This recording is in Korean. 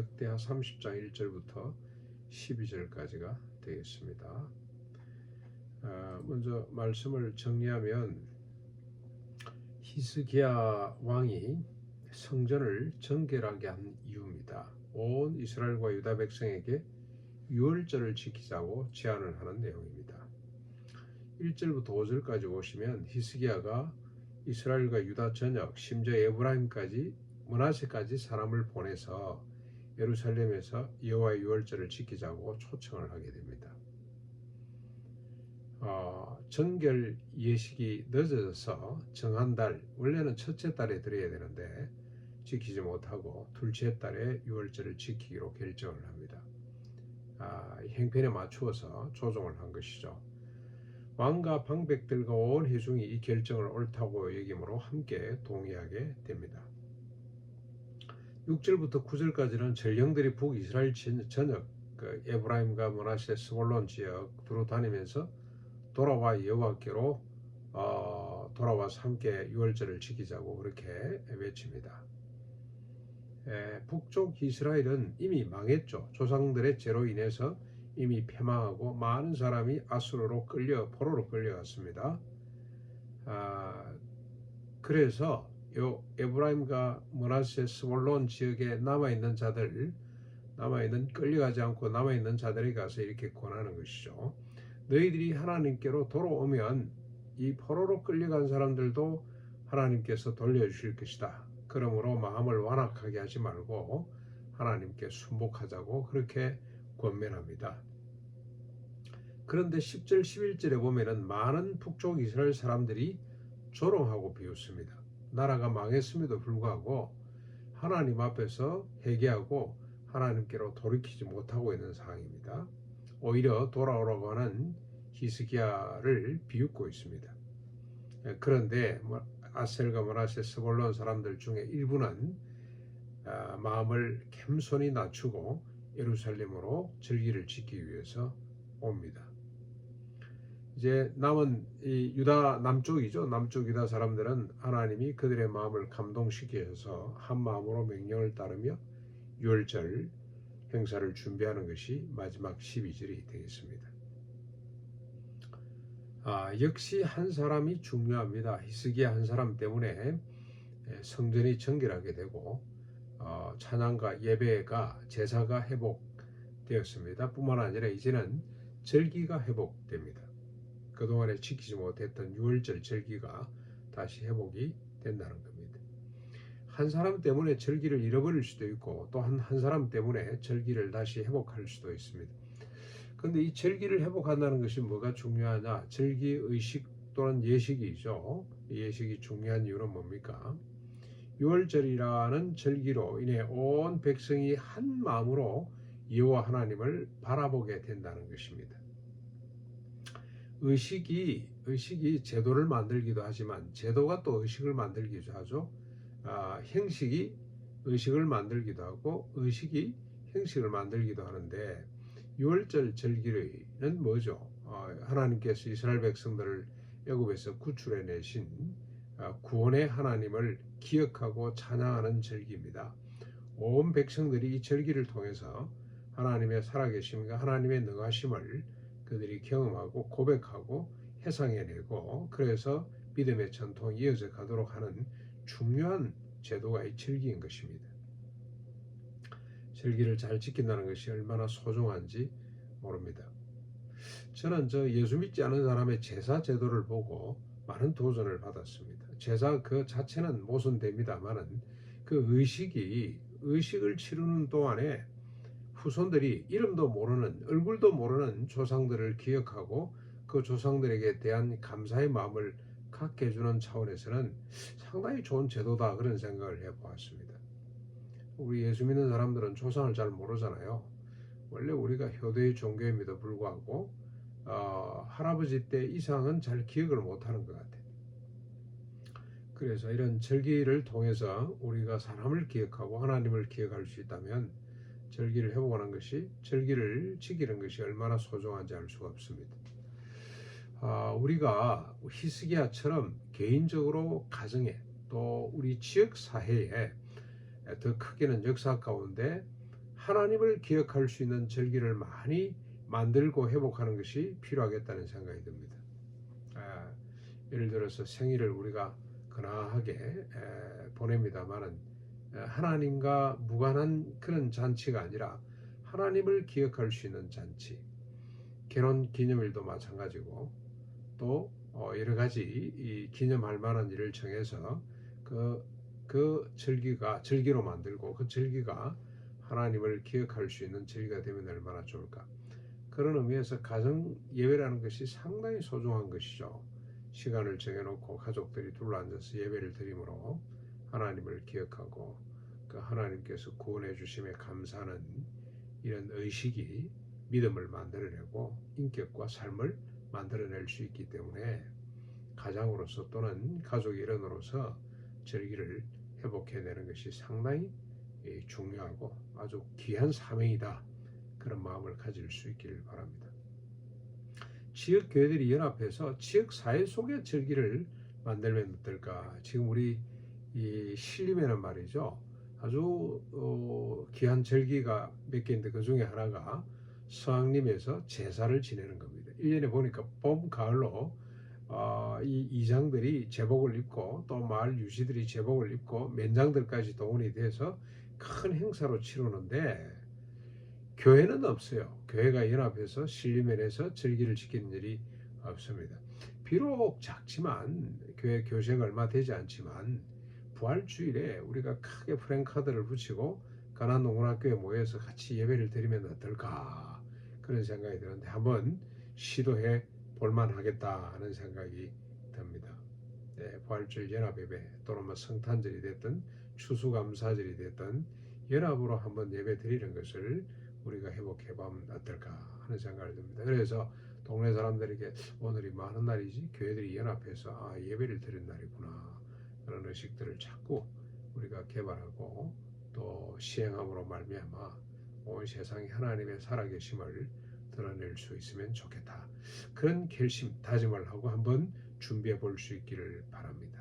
역대하 30장 1절부터 12절까지가 되겠습니다. 먼저 말씀을 정리하면 히스기야 왕이 성전을 정결하게 한 이유입니다. 온 이스라엘과 유다 백성에게 유월절을 지키자고 제안을 하는 내용입니다. 1절부터 5절까지 보시면 히스기야가 이스라엘과 유다 전역, 심지어 에브라임까지 므낫세까지 사람을 보내서 예루살렘에서 여호와의 유월절을 지키자고 초청을 하게 됩니다. 정결 예식이 늦어져서 정한 달, 원래는 첫째 달에 드려야 되는데 지키지 못하고 둘째 달에 유월절을 지키기로 결정을 합니다. 형편에 맞추어서 조정을 한 것이죠. 왕과 방백들과 온 회중이 이 결정을 옳다고 여김으로 함께 동의하게 됩니다. 6절부터 9절까지는 전령들이 북이스라엘 전역 에브라임과 므낫세 스볼론 지역 두루 다니면서 돌아와 여호와께로 돌아와서 함께 유월절을 지키자고 그렇게 외칩니다. 북쪽 이스라엘은 이미 망했죠. 조상들의 죄로 인해서 이미 패망하고 많은 사람이 아수르로 포로로 끌려갔습니다. 그래서 요 에브라임과 므낫세 스볼론 지역에 남아있는 자들, 끌려가지 않고 남아있는 자들에게 가서 이렇게 권하는 것이죠. 너희들이 하나님께로 돌아오면 이 포로로 끌려간 사람들도 하나님께서 돌려주실 것이다. 그러므로 마음을 완악하게 하지 말고 하나님께 순복하자고 그렇게 권면합니다. 그런데 10절 11절에 보면은 많은 북쪽 이스라엘 사람들이 조롱하고 비웃습니다. 나라가 망했음에도 불구하고 하나님 앞에서 회개하고 하나님께로 돌이키지 못하고 있는 상황입니다. 오히려 돌아오라고 하는 히스기야를 비웃고 있습니다. 그런데 아셀과 므낫세 스볼론 사람들 중에 일부는 마음을 겸손히 낮추고 예루살렘으로 절기를 지키기 위해서 옵니다. 이제 남은 이 유다 남쪽이죠. 남쪽 유다 사람들은 하나님이 그들의 마음을 감동시키셔서 한 마음으로 명령을 따르며 유월절 행사를 준비하는 것이 마지막 12절이 되겠습니다. 역시 한 사람이 중요합니다. 히스기야 한 사람 때문에 성전이 정결하게 되고 찬양과 예배가 제사가 회복되었습니다. 뿐만 아니라 이제는 절기가 회복됩니다. 그동안에 지키지 못했던 유월절 절기가 다시 회복이 된다는 겁니다. 한 사람 때문에 절기를 잃어버릴 수도 있고 또 한 사람 때문에 절기를 다시 회복할 수도 있습니다. 그런데 이 절기를 회복한다는 것이 뭐가 중요하냐? 절기 의식 또는 예식이죠. 예식이 중요한 이유는 뭡니까? 유월절이라는 절기로 인해 온 백성이 한 마음으로 여호와 하나님을 바라보게 된다는 것입니다. 의식이 제도를 만들기도 하지만 제도가 또 의식을 만들기도 하죠. 형식이 의식을 만들기도 하고 의식이 형식을 만들기도 하는데 유월절 절기는 뭐죠? 하나님께서 이스라엘 백성들을 애굽에서 구출해 내신 구원의 하나님을 기억하고 찬양하는 절기입니다. 온 백성들이 이 절기를 통해서 하나님의 살아계심과 하나님의 능하심을 그들이 경험하고 고백하고 해상해내고 그래서 믿음의 전통이 이어져 가도록 하는 중요한 제도가 이 절기인 것입니다. 절기를 잘 지킨다는 것이 얼마나 소중한지 모릅니다. 저는 예수 믿지 않은 사람의 제사 제도를 보고 많은 도전을 받았습니다. 제사 그 자체는 모순됩니다만은 그 의식을 치르는 동안에 후손들이 이름도 모르는 얼굴도 모르는 조상들을 기억하고 그 조상들에게 대한 감사의 마음을 갖게 해주는 차원에서는 상당히 좋은 제도다 그런 생각을 해보았습니다. 우리 예수 믿는 사람들은 조상을 잘 모르잖아요. 원래 우리가 효도의 종교임에도 불구하고 할아버지 때 이상은 잘 기억을 못하는 것 같아요. 그래서 이런 절기를 통해서 우리가 사람을 기억하고 하나님을 기억할 수 있다면 절기를 회복하는 것이 절기를 지키는 것이 얼마나 소중한지 알 수가 없습니다. 우리가 히스기야처럼 개인적으로 가정에 또 우리 지역 사회에 더 크게는 역사 가운데 하나님을 기억할 수 있는 절기를 많이 만들고 회복하는 것이 필요하겠다는 생각이 듭니다. 예를 들어서 생일을 우리가 근하하게 보냅니다만은 하나님과 무관한 그런 잔치가 아니라 하나님을 기억할 수 있는 잔치, 결혼 기념일도 마찬가지고 또 여러 가지 이 기념할 만한 일을 정해서 그 절기로 만들고 그 절기가 하나님을 기억할 수 있는 절기가 되면 얼마나 좋을까. 그런 의미에서 가정 예배라는 것이 상당히 소중한 것이죠. 시간을 정해놓고 가족들이 둘러앉아서 예배를 드림으로 하나님을 기억하고 그 하나님께서 구원해 주심에 감사하는 이런 의식이 믿음을 만들어내고 인격과 삶을 만들어낼 수 있기 때문에 가장으로서 또는 가족 일원으로서 절기를 회복해내는 것이 상당히 중요하고 아주 귀한 사명이다. 그런 마음을 가질 수 있기를 바랍니다. 지역 교회들이 연합해서 지역 사회 속의 절기를 만들면 어떨까? 지금 우리 이 신림에는 말이죠. 아주 귀한 절기가 몇 개인데 그 중에 하나가 서왕림에서 제사를 지내는 겁니다. 1년에 보니까 봄, 가을로 이 이장들이 제복을 입고 또 마을 유지들이 제복을 입고 맨장들까지 동원이 돼서 큰 행사로 치르는데 교회는 없어요. 교회가 연합해서 신림면에서 절기를 지키는 일이 없습니다. 비록 작지만 교회 교세가 얼마 되지 않지만 부활주일에 우리가 크게 프랭카드를 붙이고 가난농군학교에 모여서 같이 예배를 드리면 어떨까 그런 생각이 드는데 한번 시도해 볼만하겠다 하는 생각이 듭니다. 네, 부활주일 연합예배 또는 뭐 성탄절이 됐든 추수감사절이 됐든 연합으로 한번 예배 드리는 것을 우리가 회복해보면 어떨까 하는 생각을 듭니다. 그래서 동네 사람들에게 오늘이 많은 날이지 교회들이 연합해서 예배를 드리는 날이구나 그런 의식들을 자꾸 우리가 개발하고 또 시행함으로 말미암아 온 세상에 하나님의 살아계심을 드러낼 수 있으면 좋겠다. 그런 결심, 다짐을 하고 한번 준비해 볼 수 있기를 바랍니다.